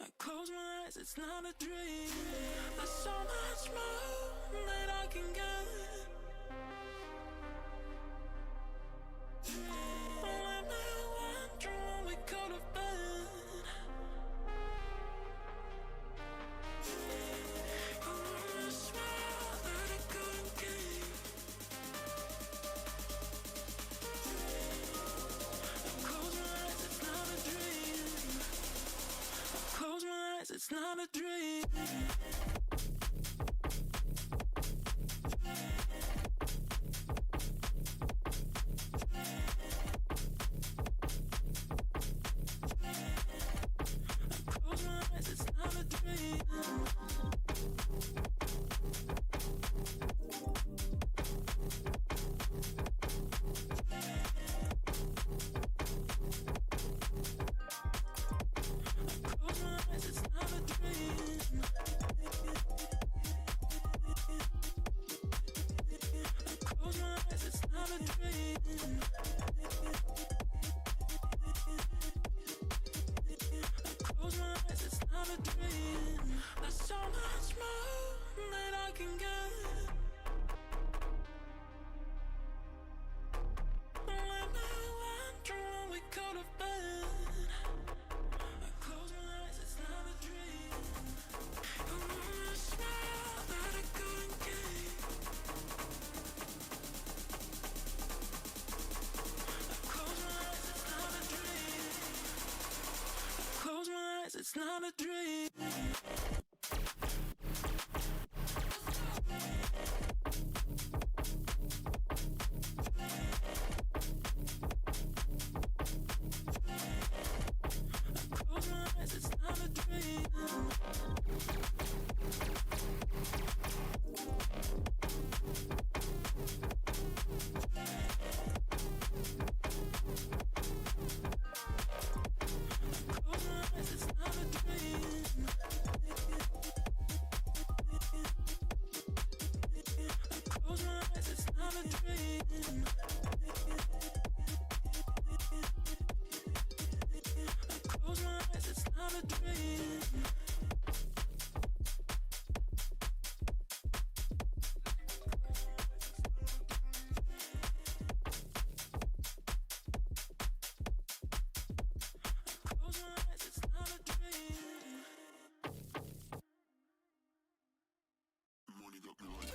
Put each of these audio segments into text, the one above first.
I close my eyes, it's not a dream. There's so much more that I can get. Let me wonder what we could have been. I swear that I couldn't keep. Close my eyes, it's not a dream. Close my eyes, it's not a dream. Close my eyes, it's not a dream. Close my eyes, it's not a dream. Close my eyes, it's not a dream. Close my eyes, it's not a dream. There's so much more that I can get. Let me wonder what we could have been. I close my eyes, it's not a dream. I swear that I couldn't keep. Close my eyes, it's not a dream. Close my eyes, it's not a dream. Close my eyes, it's not a dream. Close my eyes, it's not a dream. Close my eyes, it's not a dream. Close my eyes, it's not a dream. Close my eyes, it's not a dream. Money got me like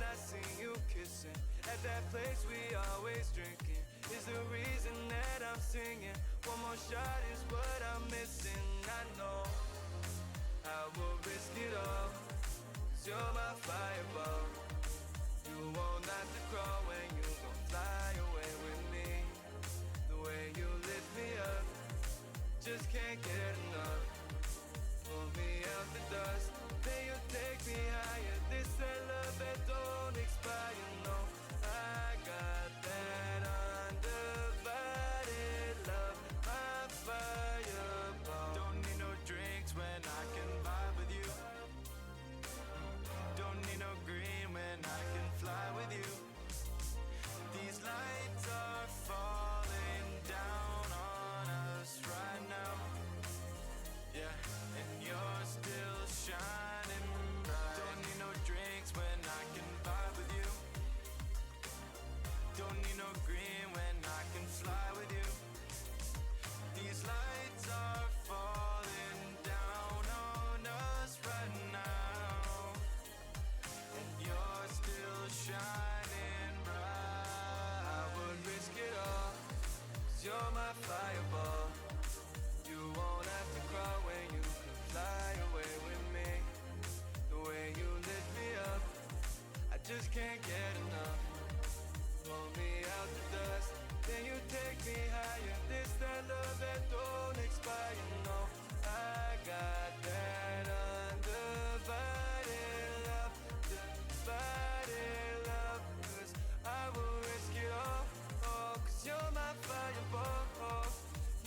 I see you kissing at that place we always drinking is the reason that I'm singing. One more shot is what I'm missing. I know I will risk it all, 'cause you're my fireball. You won't have to crawl when you gon' fly away with me. The way you lift me up, just can't get enough. Pull me out the dust, then you take me higher. This that love that don't expire, no. I got that undivided love, my fireball. Don't need no drinks when I can vibe with you. Don't need no green when I can fly with you. These lights are falling down on us right now. Yeah, and you're still shining bright. Don't need no drinks when I can vibe with you. Don't need no green when I can fly with you. These lights are falling down on us right now, and you're still shining bright. I would risk it all, 'cause you're my fireball. You won't have to cry when you can fly away with me. The way you lift me up, I just can't get enough. Pull me out the dust, then you take me higher. This that love that don't expire, no. I got that undivided love, divided love. 'Cause I will risk it all, oh, 'cause you're my fireball.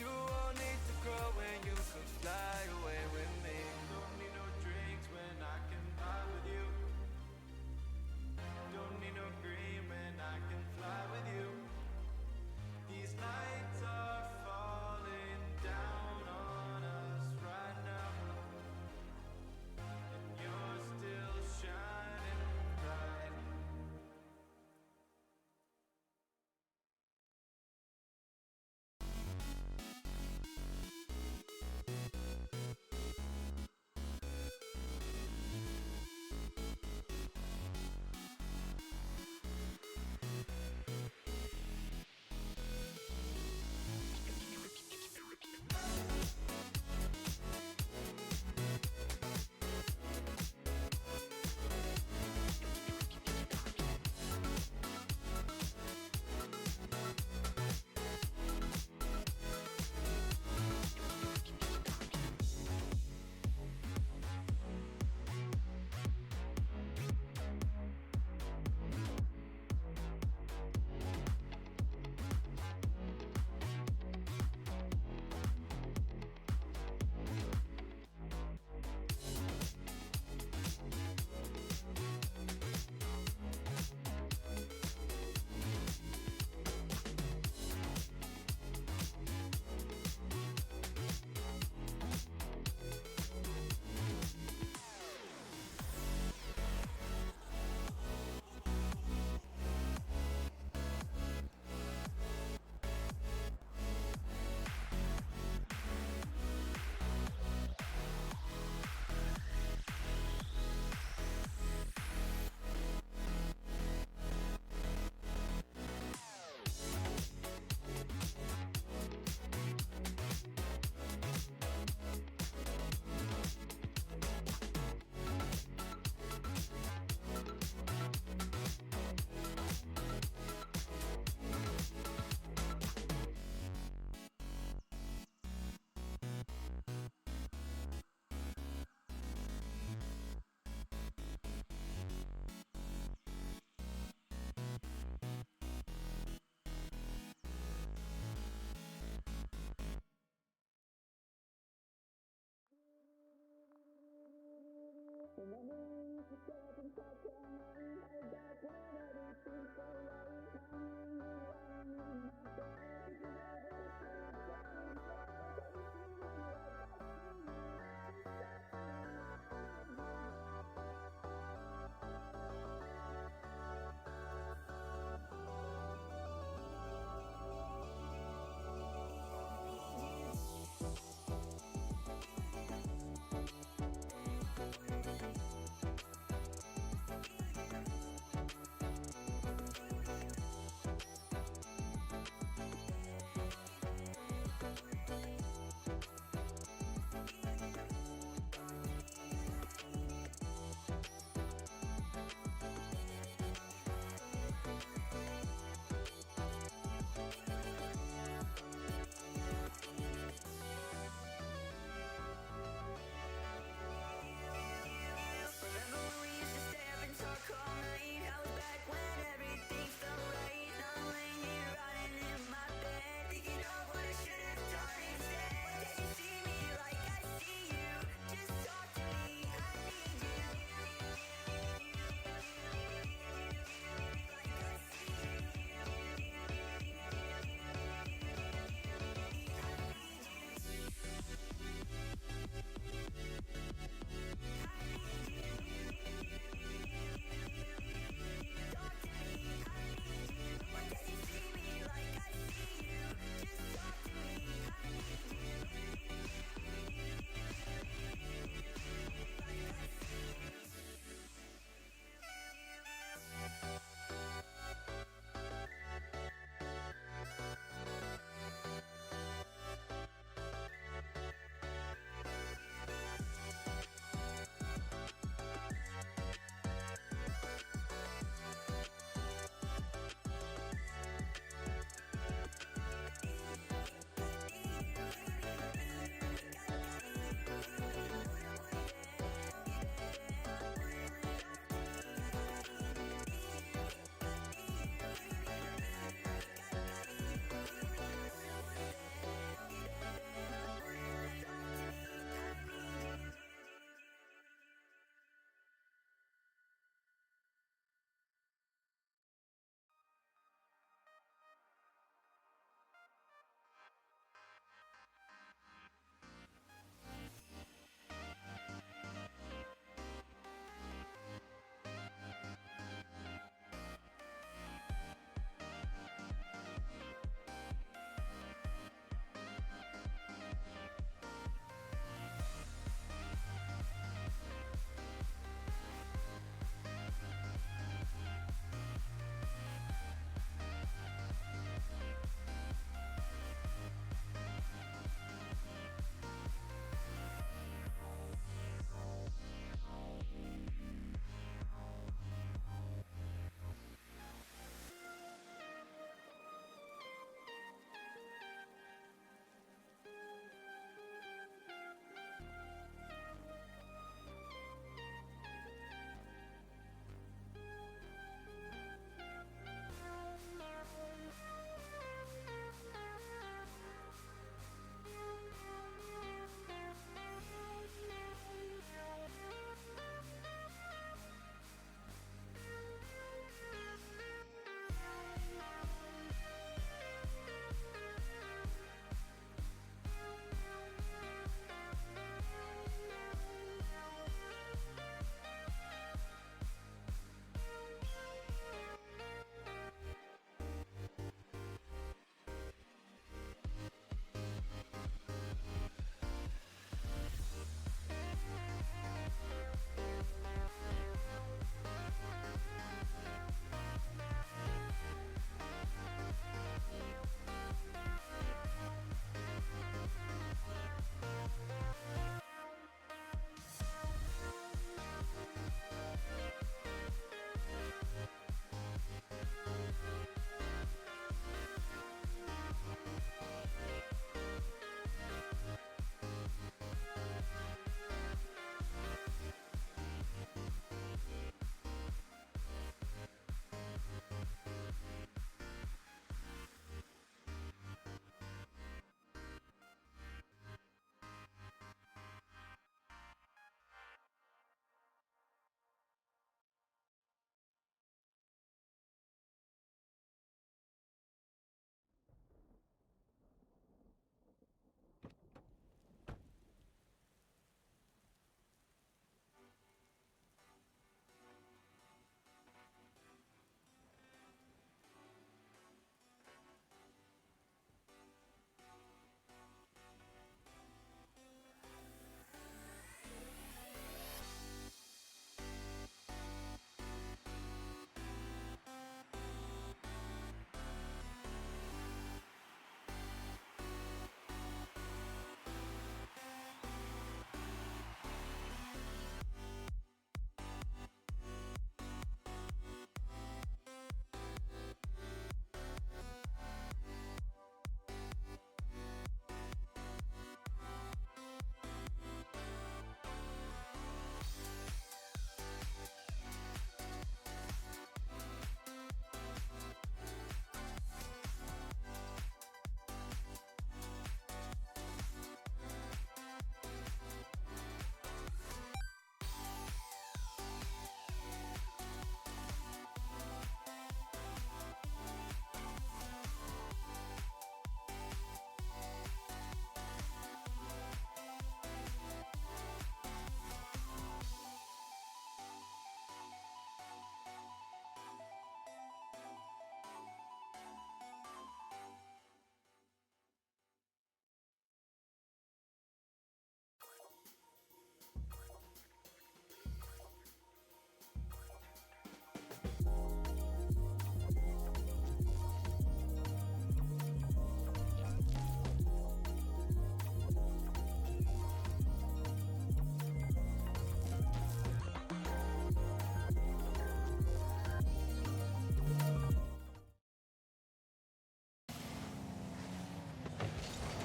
You won't need to grow when you can fly away with me. Don't need no drinks when I can vibe with you. Don't need no green when I can fly with you. These lights are falling down on us right now, and you're still shining bright.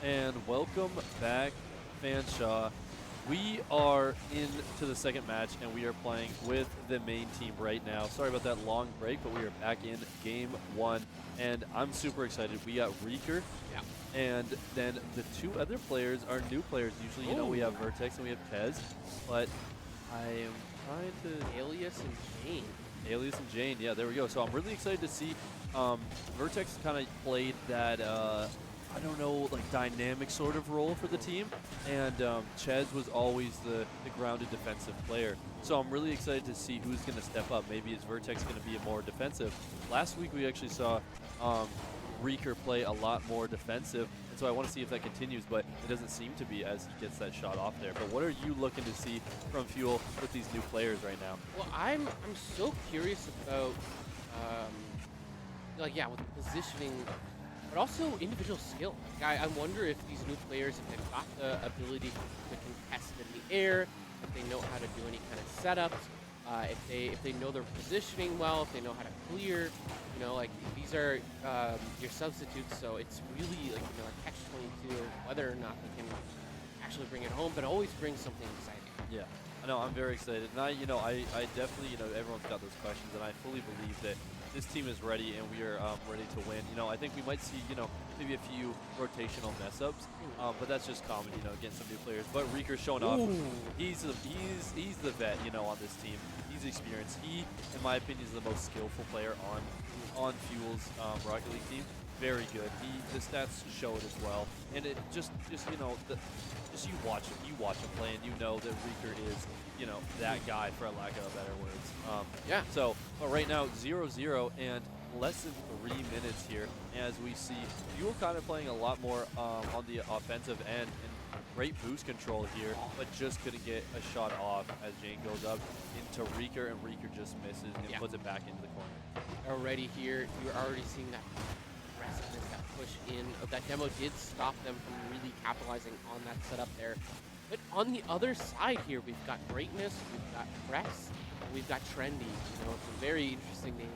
And welcome back, Fanshawe. We are into the second match, and we are playing with the main team right now. Sorry about that long break, but we are back in game one, and I'm super excited. We got Reeker, and then the two other players are new players. Usually, you know, we have Vertex and we have Tez, but I am trying to... Alias and Jane. Alias and Jane, yeah, there we go. So I'm really excited to see Vertex kind of played that, I don't know, like dynamic sort of role for the team. And Chez was always the grounded defensive player. So I'm really excited to see who's going to step up. Maybe is Vertex going to be more defensive? Last week we actually saw Reeker play a lot more defensive. And so I want to see if that continues, but it doesn't seem to be as he gets that shot off there. But what are you looking to see from Fuel with these new players right now? Well, I'm so curious about, with the positioning, but also individual skill. Like, I wonder if these new players, if they've got the ability to contest in the air, if they know how to do any kind of setups, if they know their positioning well, if they know how to clear. You know, like these are your substitutes, so it's really like, you know, a catch-22 whether or not they can actually bring it home, but always bring something exciting. Yeah, I know, I'm very excited. And I definitely, you know, everyone's got those questions, and I fully believe that this team is ready and we are ready to win. You know, I think we might see, you know, maybe a few rotational mess-ups, but that's just common, you know, getting some new players. But Reeker's showing off. He's the vet, you know, on this team. He's experienced. He, in my opinion, is the most skillful player on Fuel's Rocket League team. Very good. The stats show it as well. And it just you know, just you watch him play, and you know that Reeker is, you know, that guy, for lack of better words. Yeah. So, but right now 0-0 and less than 3 minutes here, as we see Fuel kind of playing a lot more on the offensive end, and great boost control here, but just couldn't get a shot off as Jane goes up into Reeker, and Reeker just misses and puts it back into the corner. Already here, you're already seeing that aggressiveness, that push in. That demo did stop them from really capitalizing on that setup there. But on the other side here, we've got Greatness, we've got Press, and we've got Trendy. You know, some very interesting names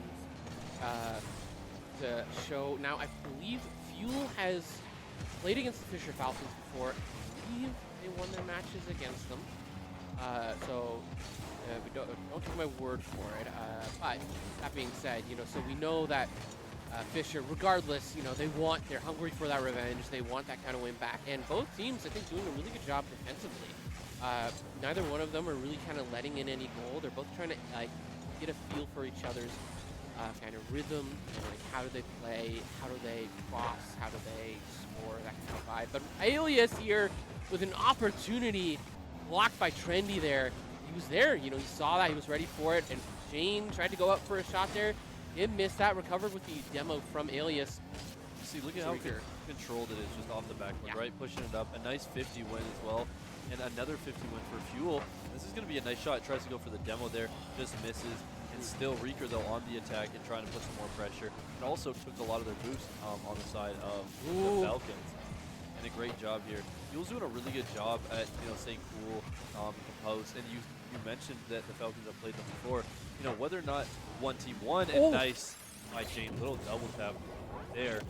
to show. Now, I believe Fuel has played against the Fisher Falcons before. I believe they won their matches against them. We don't take my word for it. But that being said, you know, so we know that Fisher, regardless, you know, they're hungry for that revenge. They want that kind of win back. And both teams, I think, doing a really good job defensively. Neither one of them are really kind of letting in any goal. They're both trying to get a feel for each other's kind of rhythm. And, like, how do they play? How do they cross? How do they score? That kind of vibe. But Alias here with an opportunity blocked by Trendy there. He was there, you know, he saw that, he was ready for it, and Jane tried to go up for a shot there. Did miss that, recovered with the demo from Alias. See, look at how controlled it is just off the backboard, right? Pushing it up. A nice 50 win as well, and another 50 win for Fuel. This is going to be a nice shot. Tries to go for the demo there, just misses. And still Reeker, though, on the attack and trying to put some more pressure. And also took a lot of their boost on the side of the Falcons. And a great job here. Fuel's doing a really good job at, you know, staying cool, composed. And you mentioned that the Falcons have played them before. You know, whether or not one team won, and nice by Jane, little double tap there.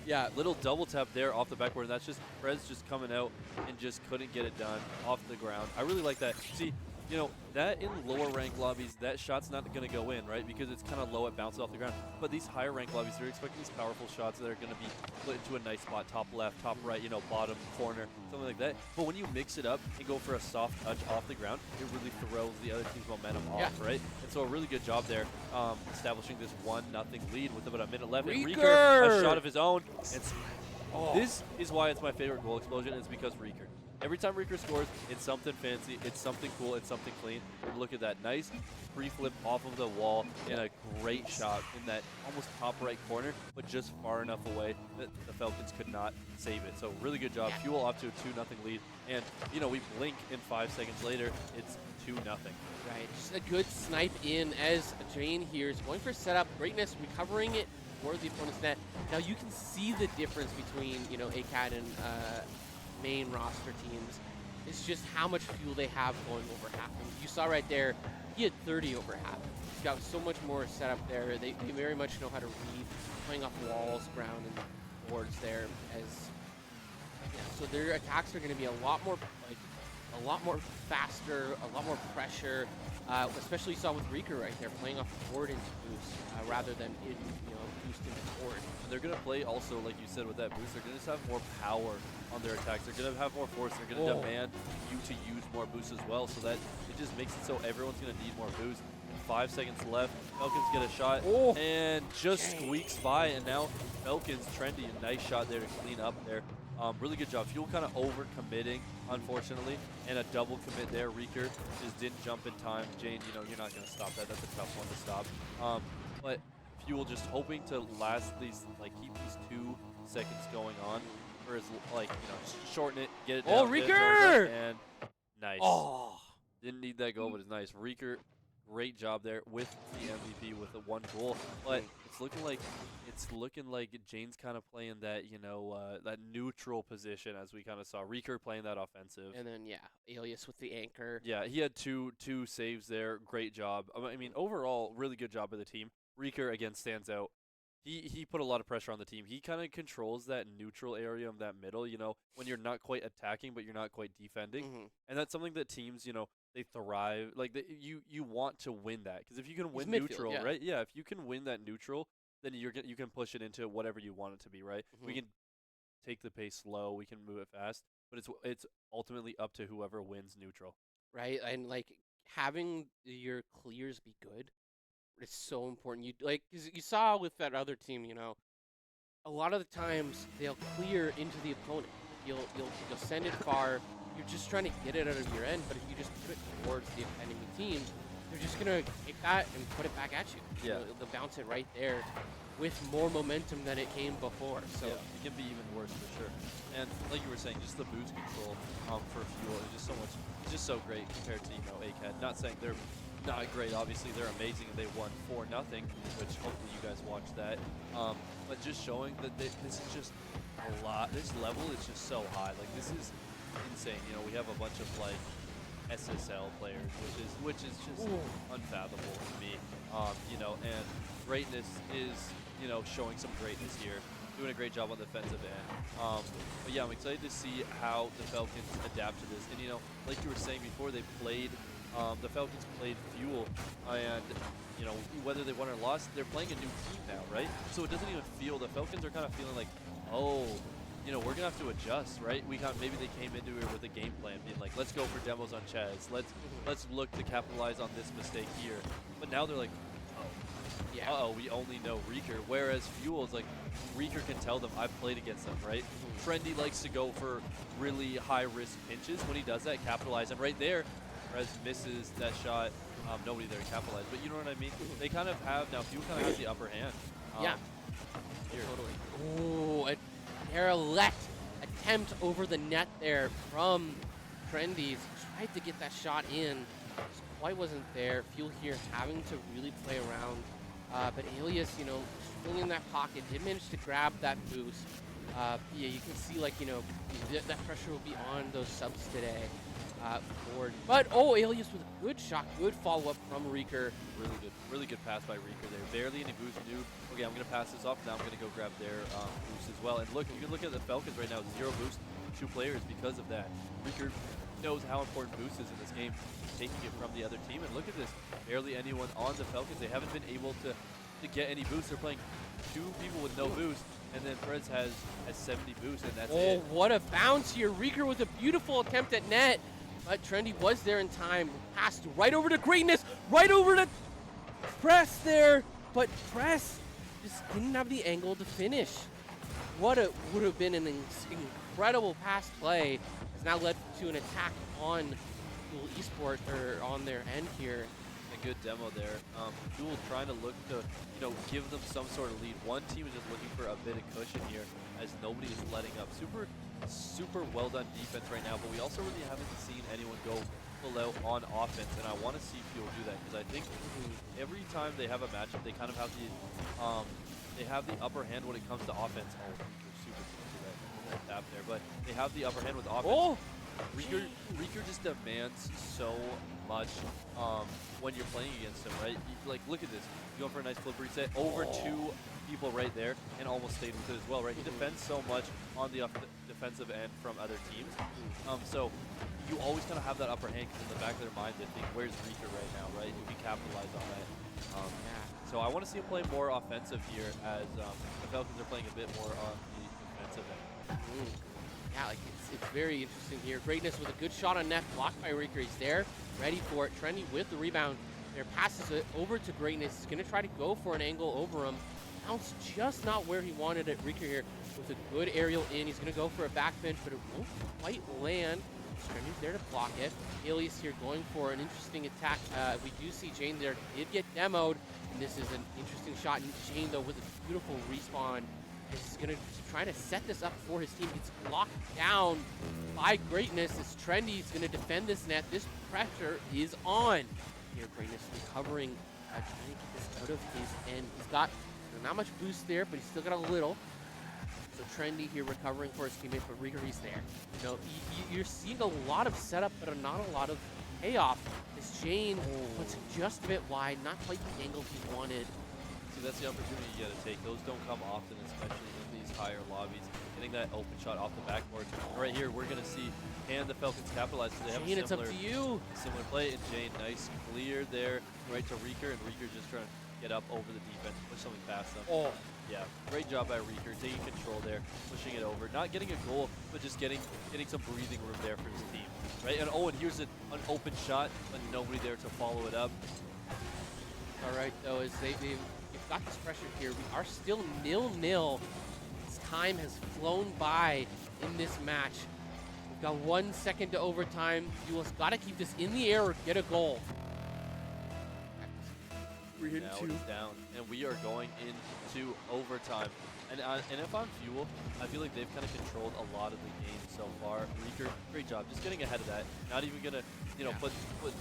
Yeah, little double tap there off the backboard. And that's just Prez just coming out and just couldn't get it done off the ground. I really like that. See, you know, that in lower rank lobbies, that shot's not going to go in, right? Because it's kind of low, it bounces off the ground. But these higher rank lobbies, they're expecting these powerful shots that are going to be put into a nice spot, top left, top right, you know, bottom, corner, something like that. But when you mix it up and go for a soft touch off the ground, it really throws the other team's momentum off, right? And so a really good job there, establishing this 1-0 lead with about a minute left. And Reeker, a shot of his own. This is why it's my favorite goal explosion, is because Reeker. Every time Reeker scores, it's something fancy, it's something cool, it's something clean. And look at that, nice free flip off of the wall and a great shot in that almost top right corner, but just far enough away that the Falcons could not save it. So really good job. Fuel off to a 2-0 lead. And, you know, we blink and 5 seconds later, it's 2-0. Right, just a good snipe in as Jane here is going for setup. Greatness recovering it for the opponent's net. Now you can see the difference between, you know, ECAC and main roster teams. It's just how much fuel they have going over half. And you saw right there, he had 30 over half. He's got so much more setup there. They very much know how to read, playing off walls, ground, and boards there as so their attacks are going to be a lot more faster, a lot more pressure. Especially you saw with Reeker right there playing off the board into boost rather than boost into board. And they're going to play also, like you said, with that boost. They're going to just have more power on their attacks. They're going to have more force. They're going to demand you to use more boost as well, so that it just makes it so everyone's going to need more boost. 5 seconds left. Falcons get a shot and just squeaks by, and now Falcons Trendy, a nice shot there to clean up there. Really good job. Fuel kind of over committing, unfortunately, and a double commit there. Reeker just didn't jump in time. Jane, you're not going to stop that. That's a tough one to stop. But Fuel just hoping to last these, keep these 2 seconds going on, or as just shorten it, get it down. Reeker! And nice. Didn't need that goal, but it's nice. Reeker, great job there with the MVP with the 1 goal, but it's looking like Jane's kind of playing that that neutral position, as we kind of saw. Reeker playing that offensive, and then Alias with the anchor. Yeah, he had two saves there. Great job. I mean, overall, really good job by the team. Reeker again stands out. He put a lot of pressure on the team. He kind of controls that neutral area of that middle. When you're not quite attacking, but you're not quite defending, and that's something that teams they thrive. You want to win that, because if you can win neutral, right? Yeah, if you can win that neutral, then you can push it into whatever you want it to be, right? We can take the pace slow, we can move it fast, but it's ultimately up to whoever wins neutral. Right, and having your clears be good is so important. Because you saw with that other team, a lot of the times they'll clear into the opponent. You'll send it far. You're just trying to get it out of your end, but if you just put it towards the enemy team, they're just gonna take that and put it back at you. Yeah, they'll bounce it right there with more momentum than it came before. So it can be even worse for sure. And like you were saying, just the boost control for Fuel is just so much. It's just so great compared to ECAC. Not saying they're not great. Obviously, they're amazing and they won 4-0, which hopefully you guys watched that. But just showing that this is just a lot. This level is just so high. This is insane. We have a bunch of SSL players, which is just unfathomable to me. And greatness is showing some greatness here, doing a great job on the defensive end. But yeah, I'm excited to see how the Falcons adapt to this. And like you were saying before, they played. The Falcons played Fuel, and whether they won or lost, they're playing a new team now, right? So it doesn't even feel. The Falcons are kind of feeling like, we're gonna have to adjust, right? Maybe they came into it with a game plan, being like, let's go for demos on Chaz. Let's look to capitalize on this mistake here. But now they're like, we only know Reeker. Whereas Fuel is like, Reeker can tell them, I've played against them, right? Trendy likes to go for really high risk pinches. When he does that, capitalize. And right there, Rez misses that shot. Nobody there capitalized, but you know what I mean? They kind of have now. Fuel kind of has the upper hand. Totally. Ooh, a derelict attempt over the net there from Trendy's. Tried to get that shot in, just quite wasn't there. Fuel here having to really play around, but Alias, filling in that pocket, did manage to grab that boost. Yeah, you can see that pressure will be on those subs today. Board. But Alias with a good shot, good follow-up from Reeker. Really good pass by Reeker there. Barely any boost. Okay, I'm gonna pass this off. Now I'm gonna go grab their boost as well. And look, you can look at the Falcons right now. 0 boost, 2 players because of that. Reeker knows how important boost is in this game, taking it from the other team. And look at this, barely anyone on the Falcons. They haven't been able to get any boost. They're playing 2 people with no boost. And then Perez has 70 boost, and that's it. What a bounce here. Reeker with a beautiful attempt at net. But Trendy was there in time. Passed right over to Greatness. Right over to Press there. But Press just didn't have the angle to finish. What would have been an incredible pass play has now led to an attack on Esports, or on their end here. A good demo there. Duel trying to look to, give them some sort of lead. One team is just looking for a bit of cushion here, as nobody is letting up. Super well done defense right now, but we also really haven't seen anyone go full out on offense, and I want to see Fuel do that, because I think every time they have a matchup, they kind of have the upper hand when it comes to offense. Super that tap there, but they have the upper hand with offense. Rieker just demands so much when you're playing against him, right? Like, look at this. You go for a nice flip reset over two people right there and almost stayed with it as well, right? He defends so much on the defensive end from other teams. So you always kind of have that upper hand because in the back of their mind they think, where's Rieker right now, right? You can capitalize on that. So I want to see him play more offensive here as the Falcons are playing a bit more on the defensive end. Yeah, like it's very interesting here. Greatness with a good shot on net, blocked by Rieker. He's there, ready for it. Trendy with the rebound. There, passes it over to Greatness. He's gonna try to go for an angle over him. Bounce just not where he wanted it. Rieker here with a good aerial in. He's gonna go for a back bench, but it won't quite land. Trendy's there to block it. Alias here going for an interesting attack. We do see Jane there. Did get demoed, and this is an interesting shot. And Jane though with a beautiful respawn. Is going to try to set this up for his team. Gets locked down by Greatness. As Trendy is going to defend this net. This pressure is on. Here, Greatness recovering, trying to get this out of his end. He's got not much boost there, but he's still got a little. So Trendy here recovering for his teammate, but Rieker, he's there. You know, you're seeing a lot of setup, but not a lot of payoff. As Jane puts it just a bit wide, not quite the angle he wanted. That's the opportunity you gotta take. Those don't come often, especially in these higher lobbies. Getting that open shot off the backboard. Right here, we're gonna see, can the Falcons capitalize? So they have Jane, a it's up to you. Similar play, and Jane, nice clear there, right to Rieker, and Rieker just trying to get up over the defense, push something past them. Yeah, great job by Rieker, taking control there, pushing it over, not getting a goal, but just getting some breathing room there for his team, right? And here's an open shot, but nobody there to follow it up. All right, though, as they've got this pressure here. We are still 0-0. This time has flown by in this match. We've got 1 second to overtime. Duel's got to keep this in the air or get a goal. We're hitting now 2. It's down, and we are going into overtime. And if I'm Fuel, I feel like they've kind of controlled a lot of the game so far. Rieker, great job, just getting ahead of that. Not even gonna, put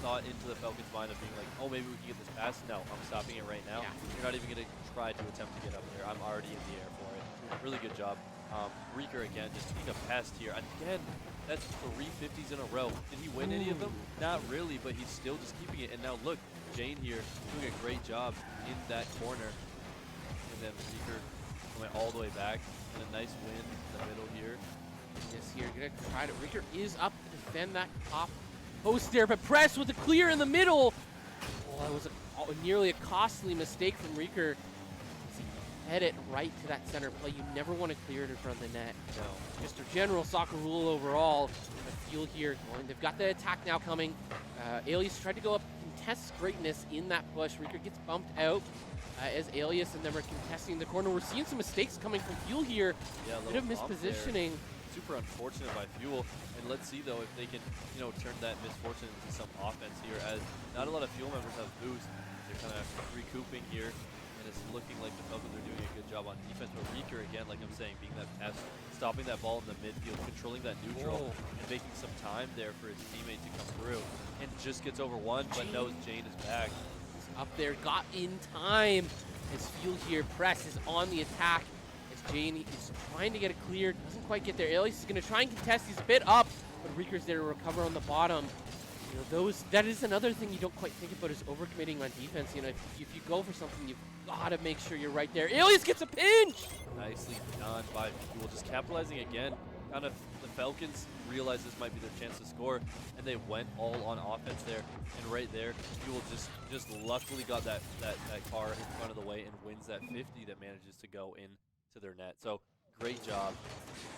thought into the Falcons' mind of being like, oh, maybe we can get this pass. No, I'm stopping it right now. Yeah. You're not even gonna try to attempt to get up there. I'm already in the air for it. Really good job. Rieker again, just getting a pest here. Again, that's 3 50s in a row. Did he win any of them? Not really, but he's still just keeping it. And now look, Jane here doing a great job in that corner. And then Rieker went all the way back, and a nice win in the middle here. Yes, here, gonna try to. Rieker is up to defend that top post there, but press with a clear in the middle. Oh, that was nearly a costly mistake from Rieker. Head it right to that center play. You never want to clear it in front of the net. No. Just a general soccer rule overall. I feel here going. They've got the attack now coming. Alias tried to go up, contests Greatness in that push. Rieker gets bumped out. As Alias and them are contesting the corner. We're seeing some mistakes coming from Fuel here. Yeah, bit of mispositioning. Super unfortunate by Fuel. And let's see though if they can, turn that misfortune into some offense here. As not a lot of Fuel members have boost. They're kind of recouping here, and it's looking like the Falcons are doing a good job on defense. But Rieker again, like I'm saying, being that pass, stopping that ball in the midfield, controlling that neutral, and making some time there for his teammate to come through. And just gets over one, but knows Jane is back. Up there, got in time. As Fuel here, press is on the attack. As Jane is trying to get it cleared, doesn't quite get there. Alias is going to try and contest. He's a bit up, but Rieker's there to recover on the bottom. That is another thing you don't quite think about is overcommitting on defense. If you go for something, you've got to make sure you're right there. Alias gets a pinch. Nicely done by Fuel, just capitalizing again. Kind of the Falcons realized this might be their chance to score, and they went all on offense there. And right there, Fuel just luckily got that car in front of the way and wins that 50 that manages to go into their net. So great job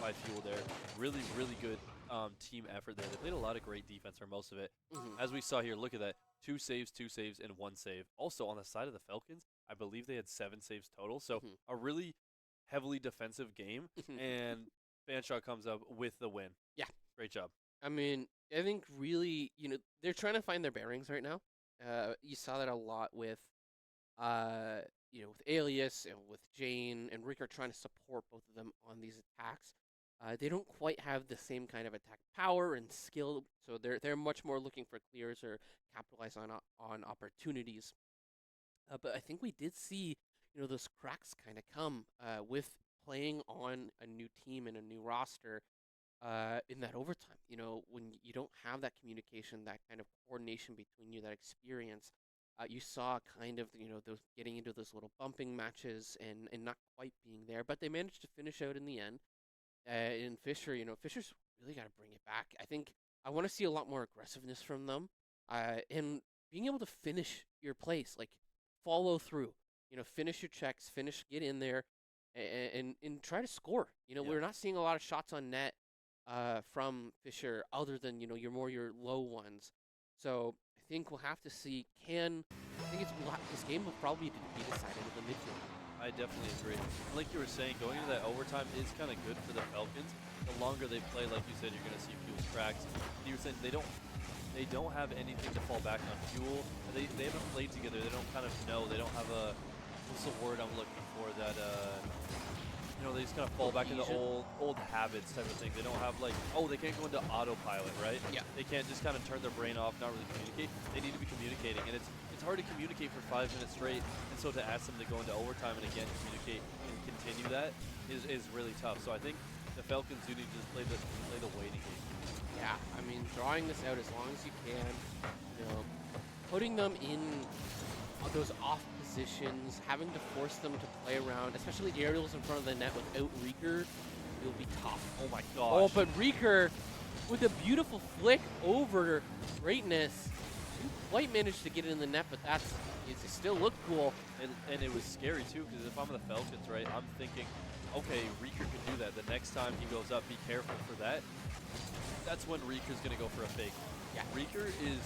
by Fuel there. Really, really good team effort there. They played a lot of great defense for most of it. As we saw here, look at that. 2 saves, and 1 save. Also on the side of the Falcons, I believe they had 7 saves total. So a really heavily defensive game, and Fanshot comes up with the win. Yeah. Great job. I mean, I think really, they're trying to find their bearings right now. You saw that a lot with, with Alias and with Jane and Rieker trying to support both of them on these attacks. They don't quite have the same kind of attack power and skill, so they're much more looking for clears or capitalize on opportunities. But I think we did see, those cracks kind of come with playing on a new team and a new roster. in that overtime. You know, when you don't have that communication, that kind of coordination between you, that experience, you saw kind of, you know, those getting into those little bumping matches and not quite being there, but they managed to finish out in the end. In Fisher, you know, Fisher's really got to bring it back. I think I want to see a lot more aggressiveness from them, and being able to finish your plays, like follow through. You know, finish your checks, get in there, and try to score. You know, Yeah. we're not seeing a lot of shots on net from Fisher, other than, you know, your low ones. So I think we'll have to see. This game will probably be decided in the midfield. I definitely agree. Like you were saying, going into that overtime is kind of good for the Falcons. The longer they play, like you said, you're going to see Fuel's cracks. You were saying they don't have anything to fall back on. Fuel, they haven't played together. They don't kind of know. They don't have a, what's the word I'm looking for, that you know, they just kind of fall back into old habits type of thing. They don't have, like, oh, they can't go into autopilot, right? Yeah. They can't just kind of turn their brain off, not really communicate. They need to be communicating, and it's hard to communicate for 5 minutes straight, and so to ask them to go into overtime and again communicate and continue that is really tough. So I think the Falcons do need to just play the waiting game. Yeah, I mean, drawing this out as long as you can, you know, putting them in those off positions, having to force them to play around, especially aerials in front of the net without Reeker, will be tough. Oh my Oh, gosh. but Reeker, with a beautiful flick over Greatness, didn't quite manage to get it in the net, but it still looked cool. And it was scary too, because if I'm the Falcons, right, I'm thinking, okay, Reeker can do that. The next time he goes up, be careful for that. That's when Reeker's going to go for a fake. Yeah. Reeker is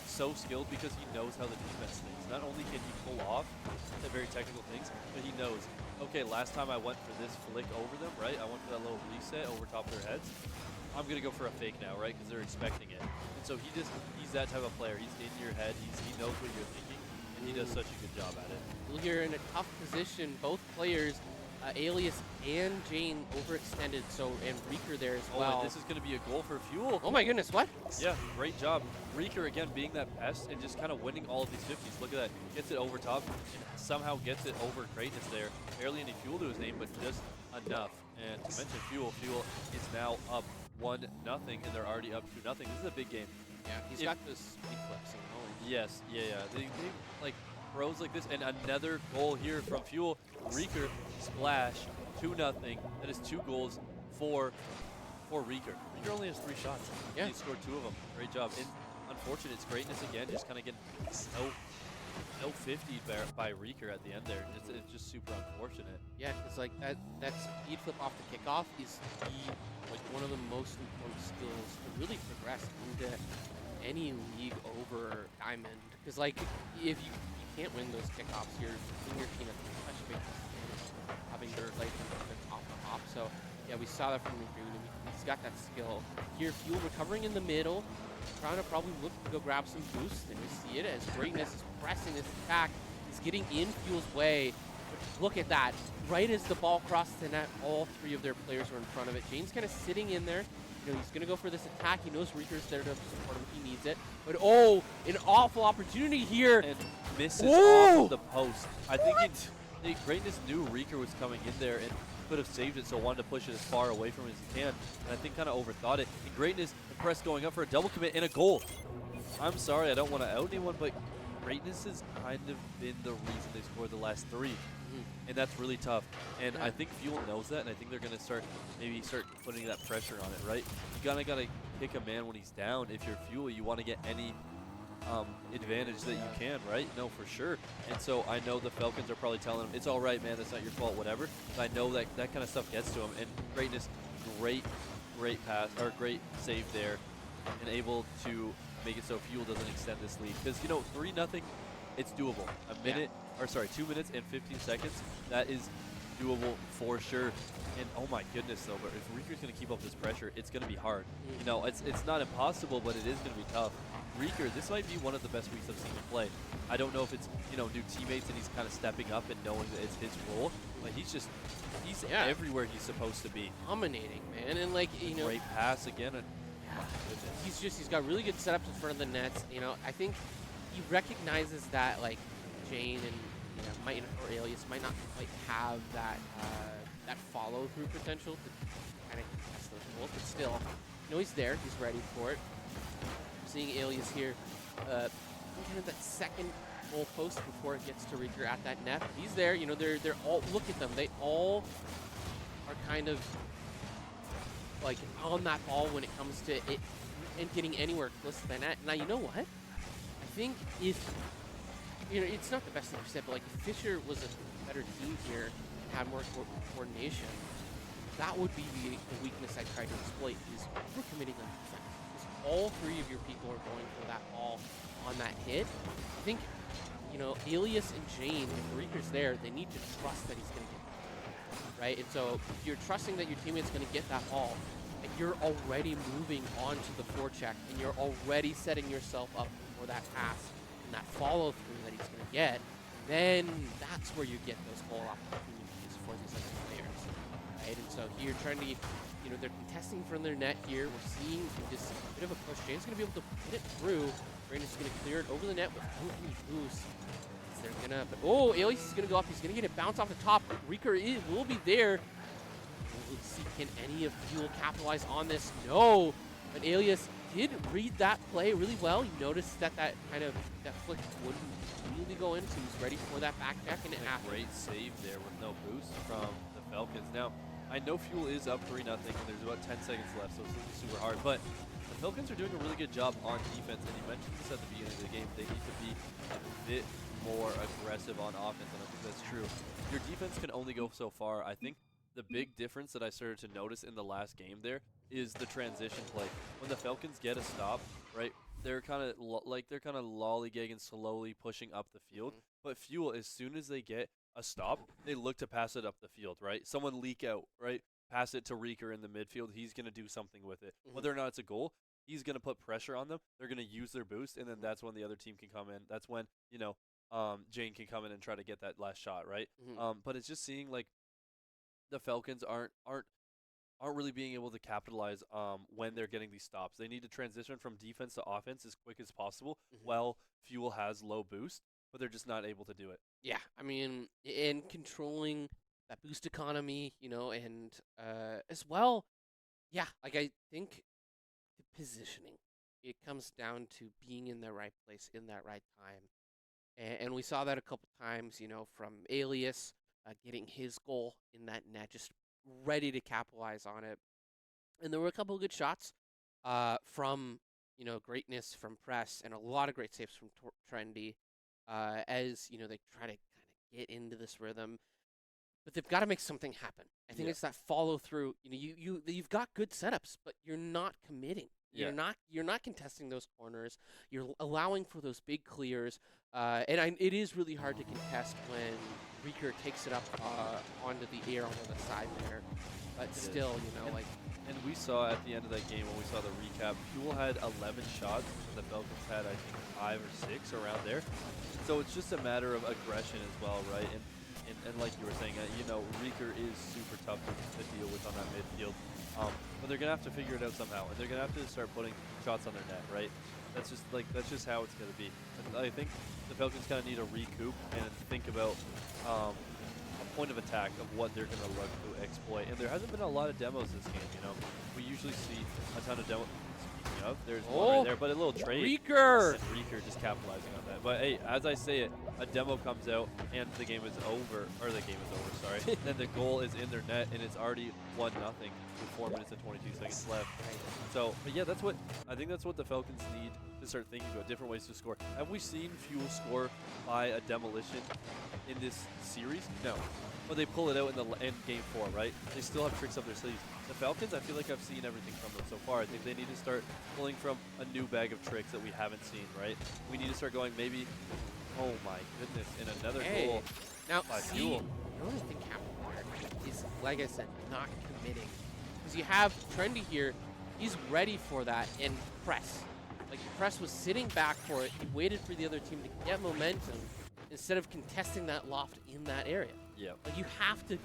so skilled because he knows how the defense thinks. Not only can he pull off the very technical things, but he knows, okay, last time I went for this flick over them, right? I went for that little reset over top of their heads. I'm going to go for a fake now, right? Because they're expecting it. And so he's that type of player. He's in your head. He knows what you're thinking, and he does such a good job at it. You're in a tough position. Both players, Alias and Jane, overextended, and Reeker there as well. Oh, and this is going to be a goal for Fuel. Oh my goodness, what? Yeah, great job. Reeker, again, being that pest and just kind of winning all of these 50s. Look at that. Gets it over top and somehow gets it over Greatness there. Barely any fuel to his name, but just enough. And to mention Fuel is now up 1-0, and they're already up 2-0. This is a big game. Yeah, he's got this speed flips and all. Yes, yeah. They like pros like this, and another goal here from Fuel. Reeker, splash, 2-0. That is 2 goals for Reeker. Reeker only has 3 shots. Yeah. He scored 2 of them. Great job. And unfortunate, it's Greatness again, just kind of getting no 50 by Reeker at the end there. It's just super unfortunate. Yeah, because like that speed flip off the kickoff is one of the most important skills to really progress into any league over Diamond. Because like if you can't win those kickoffs, you're in your team at such a big disadvantage having their like off the hop. So yeah, we saw that from Reeker. He's got that skill. Here, Fuel recovering in the middle, trying to probably look to go grab some boost, and we see it as Greatness is pressing this attack. He's getting in Fuel's way. But look at that. Right as the ball crosses the net, all 3 of their players are in front of it. Jane's kind of sitting in there. You know, he's going to go for this attack. He knows Reeker's there to support him if he needs it. But oh, an awful opportunity here. And misses Whoa! off of the post. I think Greatness knew Reeker was coming in there and could have saved it, so wanted to push it as far away from it as he can. And I think kind of overthought it. And Greatness and Press going up for a double commit and a goal. I'm sorry, I don't want to out anyone, but Greatness has kind of been the reason they scored the last 3. And that's really tough. And I think Fuel knows that, and I think they're going to start putting that pressure on it, right? You kind of got to kick a man when he's down. If you're Fuel, you want to get any advantage that you can, right? No, for sure. And so I know the Falcons are probably telling him, it's all right, man, that's not your fault, whatever. But I know that that kind of stuff gets to him. And Greatness, great pass, or great save there, and able to make it so Fuel doesn't extend this lead. Because, you know, 3-0, it's doable. 2 minutes and 15 seconds, that is doable for sure. And oh my goodness though, but if Reeker's going to keep up this pressure, it's going to be hard. You know, it's not impossible, but it is going to be tough. Reeker, this might be one of the best weeks I've seen him play. I don't know if it's, you know, new teammates and he's kind of stepping up and knowing that it's his role, but he's everywhere he's supposed to be. Dominating, man. And like, you know, great pass again. And he's got really good setups in front of the nets. You know, I think he recognizes that like Jane and or Alias might not quite have that that follow through potential to kind of contest those goals, but still, you know, he's there. He's ready for it. Seeing Alias here, kind of that second goal post before it gets to Rieger at that net. He's there. You know, they're all, look at them. They all are kind of like on that ball when it comes to it and getting anywhere close to the net. Now, you know what? I think if, you know, it's not the best thing I've said, but like if Fisher was a better team here and had more coordination, that would be the weakness I tried to exploit, is overcommitting on defense. Because all three of your people are going for that ball on that hit. I think, you know, Alias and Jane, if Rieger's there, they need to trust that he's going to get it, right? And so if you're trusting that your teammate's going to get that ball, and you're already moving on to the forecheck, and you're already setting yourself up for that pass and that follow-through that he's going to get, then that's where you get those goal opportunities for these other players, right? And so here, trying to, you know, they're contesting from their net here. We're seeing this bit of a push. Jane's going to be able to put it through. Brandon's going to clear it over the net without any boost. They're going to, but oh, Alias is going to go up. He's going to get it bounce off the top. Rieger will be there. We'll see, can any of Fuel capitalize on this? No, but Alias did read that play really well. You noticed that that flick wouldn't really go in, so he was ready for that back check, and it happened. Great save there with no boost from the Falcons. Now, I know Fuel is up 3-0, and there's about 10 seconds left, so it's super hard, but the Falcons are doing a really good job on defense, and you mentioned this at the beginning of the game. They need to be a bit more aggressive on offense, and I think that's true. Your defense can only go so far. I think the big difference that I started to notice in the last game there is the transition play. When the Falcons get a stop, right, they're kind of lollygagging, slowly pushing up the field. But Fuel, as soon as they get a stop, they look to pass it up the field, right? Someone leak out, right? Pass it to Rieger in the midfield. He's going to do something with it. Whether or not it's a goal, he's going to put pressure on them. They're going to use their boost, and then that's when the other team can come in. That's when, you know, Jane can come in and try to get that last shot, right? But it's just seeing like the Falcons aren't really being able to capitalize when they're getting these stops. They need to transition from defense to offense as quick as possible while Fuel has low boost, but they're just not able to do it. Yeah, I mean, in controlling that boost economy, you know, and as well, yeah, like I think the positioning, it comes down to being in the right place in that right time. And we saw that a couple times, you know, from Alias getting his goal in that net, just ready to capitalize on it. And there were a couple of good shots from, you know, Greatness from Press, and a lot of great saves from Trendy as, you know, they try to kind of get into this rhythm. But they've got to make something happen. I think it's that follow through. You know, you've got good setups, but you're not committing. You're not contesting those corners. You're allowing for those big clears, and it is really hard to contest when Rieger takes it up onto the air on the side there. But still, you know, like. And we saw at the end of that game, when we saw the recap, Fuel had 11 shots, and the Falcons had, I think, 5 or 6 around there. So it's just a matter of aggression as well, right? And like you were saying, you know, Rieger is super tough to deal with on that midfield. But they're gonna have to figure it out somehow, and they're gonna have to start putting shots on their net, right? That's just how it's gonna be. And I think the Falcons kind of need to recoup and think about a point of attack of what they're gonna look to exploit. And there hasn't been a lot of demos this game. You know, we usually see a ton of demos. Speaking of, there's one right there, but a little trade. Rieger! And Rieger just capitalizing on that. But hey, as I say it, a demo comes out and the game is over, or the game is over, sorry. Then the goal is in their net and it's already 1-0 with 4 minutes and 22 seconds left. So, but yeah, I think that's what the Falcons need to start thinking about, different ways to score. Have we seen Fuel score by a demolition in this series? No. But they pull it out in game 4, right? They still have tricks up their sleeves. The Falcons, I feel like I've seen everything from them so far. I think they need to start pulling from a new bag of tricks that we haven't seen, right? We need to start going maybe, oh my goodness, in another goal now, by Fuel. The only thing happening there is, like I said, not committing. Because you have Trendy here, he's ready for that in Press. Like, Press was sitting back for it. He waited for the other team to get momentum instead of contesting that loft in that area. Yeah. Like, you have to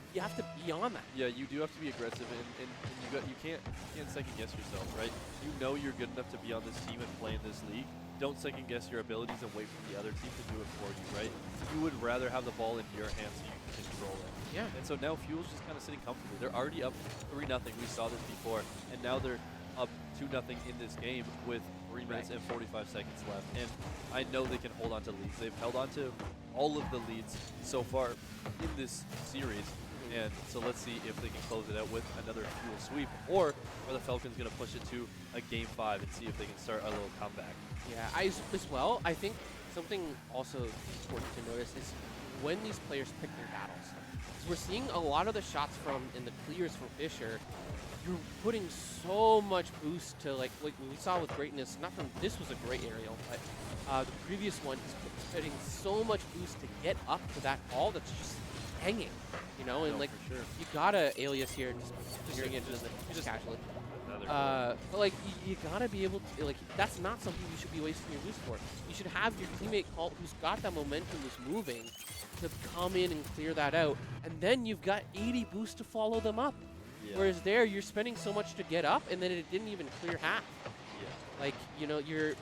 be on that. Yeah, you do have to be aggressive, and you can't second guess yourself, right? You know you're good enough to be on this team and play in this league. Don't second guess your abilities and wait for the other team to do it for you, right? You would rather have the ball in your hands so you can control it. Yeah. And so now Fuel's just kind of sitting comfortably. They're already up 3-0. We saw this before. And now they're up 2-0 in this game with 3 minutes and 45 seconds left. And I know they can hold on to leads. They've held on to all of the leads so far in this series. And so let's see if they can close it out with another Fuel sweep, or are the Falcons going to push it to a Game 5 and see if they can start a little comeback. Yeah, as well, I think something also important to notice is when these players pick their battles. Because we're seeing a lot of the shots in the clears from Fisher, you're putting so much boost to, like we saw with Greatness, this was a great aerial, but the previous one, he's putting so much boost to get up to that ball that's just hanging, and No, like, for sure. you gotta alias here and just bring it just casually. Another But like you gotta be able to, like, that's not something you should be wasting your boost for. You should have your teammate who's got that momentum, who's moving, to come in and clear that out, and then you've got 80 boost to follow them up. Yeah. Whereas there, you're spending so much to get up, and then it didn't even clear half. Yeah. Like, you're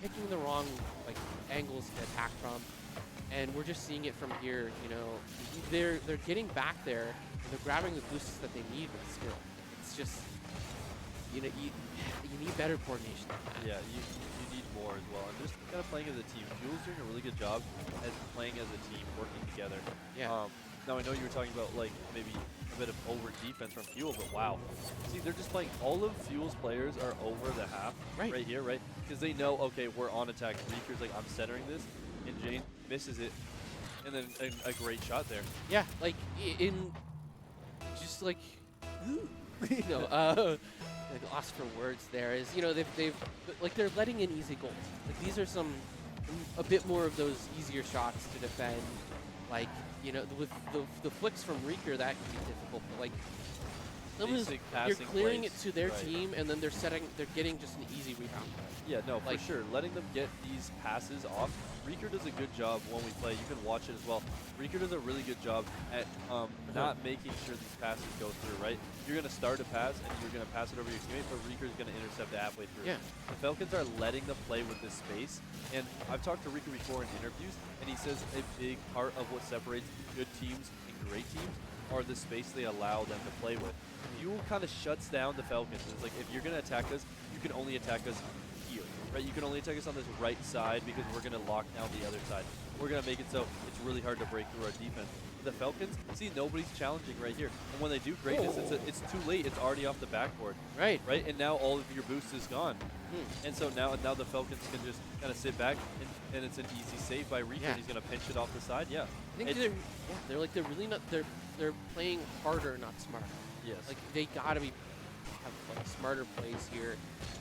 picking the wrong like angles to attack from, and we're just seeing it from here. They're getting back there, and they're grabbing the boosts that they need with skill. It's just, you need better coordination than that. Yeah, you need more as well. And just kind of playing as a team. Fuel's doing a really good job at playing as a team, working together. Yeah. Now, I know you were talking about, like, maybe a bit of over defense from Fuel, but wow. See, they're just playing, all of Fuel's players are over the half right here, right? Because they know, okay, we're on attack. Reeker's like, I'm centering this, and Jane misses it, and then a great shot there. Yeah, like, in just like, like lost for words there is, they've like, they're letting in easy goals. Like, these are a bit more of those easier shots to defend. Like, with the flicks from Reeker, that can be difficult. But like, Basic you're passing clearing plays, it to their right. team, and then they're getting just an easy rebound. Yeah, no, Like, for sure. Letting them get these passes off. Reeker does a good job when we play. You can watch it as well. Reeker does a really good job at not making sure these passes go through, right? You're going to start a pass, and you're going to pass it over your teammate, but Reeker's going to intercept it halfway through. Yeah. The Falcons are letting them play with this space, and I've talked to Reeker before in interviews, and he says a big part of what separates good teams and great teams are the space they allow them to play with. Fuel kind of shuts down the Falcons. It's like, if you're going to attack us, you can only attack us here, right? You can only attack us on this right side because we're going to lock down the other side. We're going to make it so it's really hard to break through our defense. The Falcons, see, nobody's challenging right here. And when they do Greatness, it's too late. It's already off the backboard. Right. Right? And now all of your boost is gone. And so now the Falcons can just kind of sit back, and it's an easy save by Reeker. Yeah. He's going to pinch it off the side. Yeah. I think they're really not, they're playing harder, not smarter. Yes. Like, they gotta have like smarter plays here.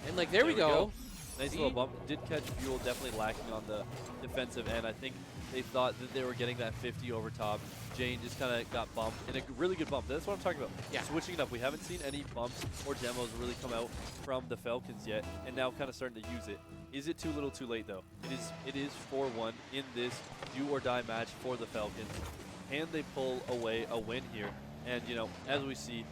And like, there we go. Nice See? little bump. Did catch Fuel, definitely lacking on the defensive end. I think they thought that they were getting that 50 over top. Jane just kind of got bumped, and a really good bump. That's what I'm talking about. Yeah. Switching it up. We haven't seen any bumps or demos really come out from the Falcons yet, and now kind of starting to use it. Is it too little too late, though? It is 4-1 in this do-or-die match for the Falcons. Can they pull away a win here? And, as we see,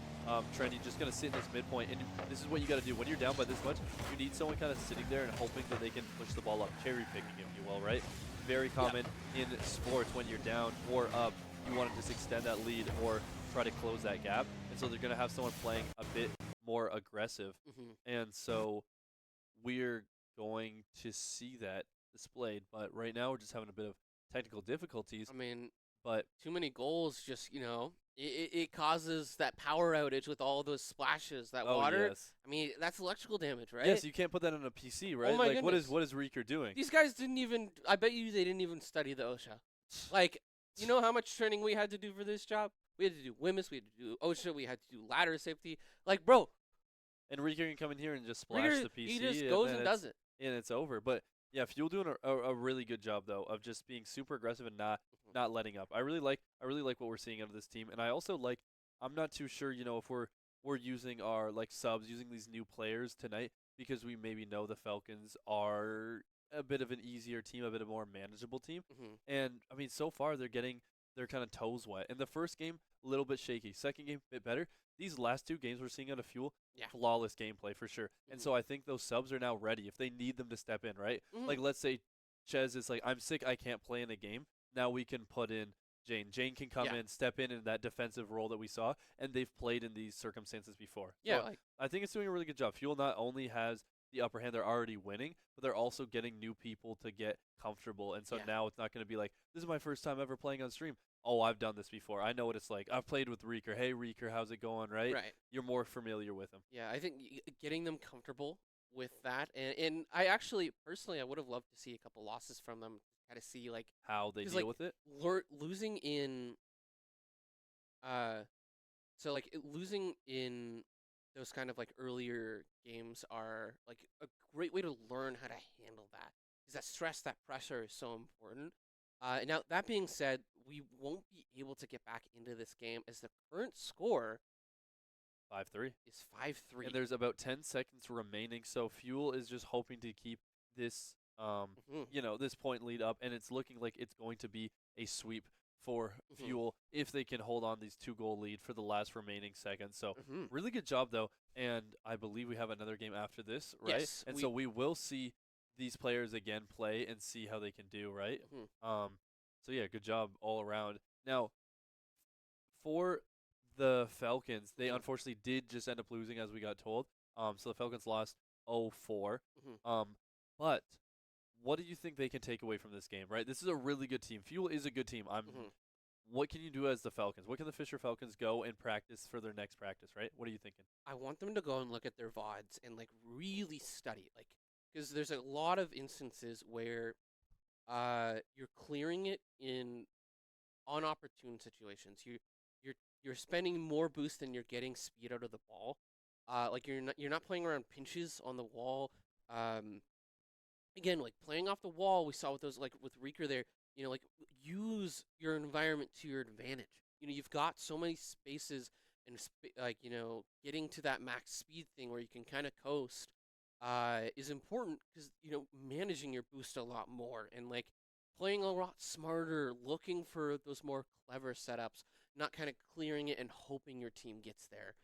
Trendy just going to sit in this midpoint, and this is what you got to do. When you're down by this much, you need someone kind of sitting there and hoping that they can push the ball up, cherry picking, if you will, right? Very common in sports when you're down or up. You want to just extend that lead or try to close that gap. And so they're going to have someone playing a bit more aggressive. And so we're going to see that displayed. But right now we're just having a bit of technical difficulties. I mean, But too many goals just, it causes that power outage with all those splashes, that water. Yes. I mean, that's electrical damage, right? Yes, you can't put that on a PC, right? Oh my like, goodness. what is Reeker doing? These guys didn't even, I bet you they didn't even study the OSHA. Like, you know how much training we had to do for this job? We had to do WMIS, we had to do OSHA, we had to do ladder safety. Like, bro. And Reeker can come in here and just splash Reeker, the PC. he just goes and does it. And it's over. But yeah, Fuel doing a really good job though of just being super aggressive and not letting up. I really like what we're seeing out of this team, and I also like. I'm not too sure, if we're using our subs, using these new players tonight because we maybe know the Falcons are a bit of an easier team, a bit of a more manageable team, and I mean so far they're getting their kind of toes wet. In the first game, a little bit shaky. Second game, a bit better. These last two games we're seeing out of Fuel, flawless gameplay for sure. And so I think those subs are now ready if they need them to step in, right? Like let's say Ches is like, I'm sick, I can't play in a game. Now we can put in Jane. Jane can come in, step in that defensive role that we saw, and they've played in these circumstances before. Yeah, So I think it's doing a really good job. Fuel not only has the upper hand, they're already winning, but they're also getting new people to get comfortable. And so now it's not going to be like, this is my first time ever playing on stream. Oh, I've done this before. I know what it's like. I've played with Reeker. Hey, Reeker, how's it going, right? Right. You're more familiar with him. Yeah, I think getting them comfortable with that, and I actually, personally, I would have loved to see a couple losses from them, kind of see, like, how they deal with it. Losing in, losing in those kind of, like, earlier games are, like, a great way to learn how to handle that, because that stress, that pressure is so important. Now, that being said, we won't be able to get back into this game as the current score 5-3. is 5-3. And there's about 10 seconds remaining, so Fuel is just hoping to keep this, this point lead up, and it's looking like it's going to be a sweep for Fuel if they can hold on these 2-goal lead for the last remaining seconds. So really good job, though, and I believe we have another game after this, right? Yes, and so we will see these players again play and see how they can do, right? So yeah, good job all around. Now, for the Falcons, they unfortunately did just end up losing, as we got told. So the Falcons lost 0-4. But what do you think they can take away from this game, right? This is a really good team. Fuel is a good team. What can you do as the Falcons? What can the Fisher Falcons go and practice for their next practice, right? What are you thinking? I want them to go and look at their VODs and, like, really study, like, because there's a lot of instances where you're clearing it on opportune situations. You're spending more boost than you're getting speed out of the ball. Like, you're not playing around pinches on the wall. Again, like, playing off the wall, we saw with those, like, with Reeker there, like, use your environment to your advantage. You've got so many spaces and, getting to that max speed thing where you can kind of coast is important because, managing your boost a lot more and, like, playing a lot smarter, looking for those more clever setups, not kind of clearing it and hoping your team gets there.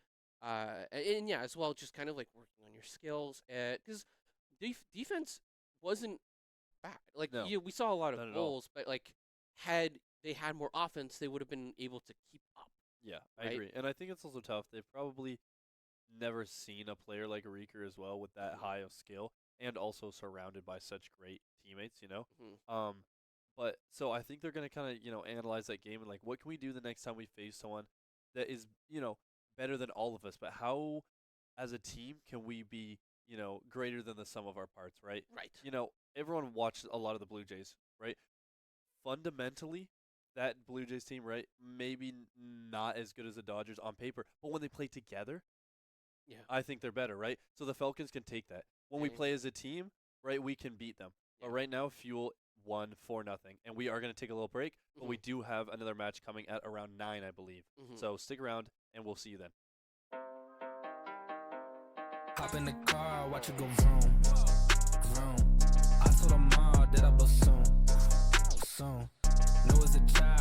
And yeah, as well, just kind of, like, working on your skills because defense wasn't bad. Like, no, we saw a lot of not goals, but, like, had they had more offense, they would have been able to keep up. Yeah, I agree. And I think it's also tough. They've probably never seen a player like Reeker as well with that high of skill and also surrounded by such great teammates, But so I think they're going to kind of, analyze that game and, like, what can we do the next time we face someone that is, better than all of us? But how, as a team, can we be, greater than the sum of our parts, right? Right. Everyone watched a lot of the Blue Jays, right? Fundamentally, that Blue Jays team, right, maybe not as good as the Dodgers on paper, but when they play together, I think they're better, right? So the Falcons can take that. When we play as a team, right, we can beat them. But right now, Fuel won 4-0, and we are going to take a little break, but we do have another match coming at around 9, I believe. So stick around, and we'll see you then. Hop in the car, watch it go vroom, vroom. I told her mom that I was soon. Knew as a child.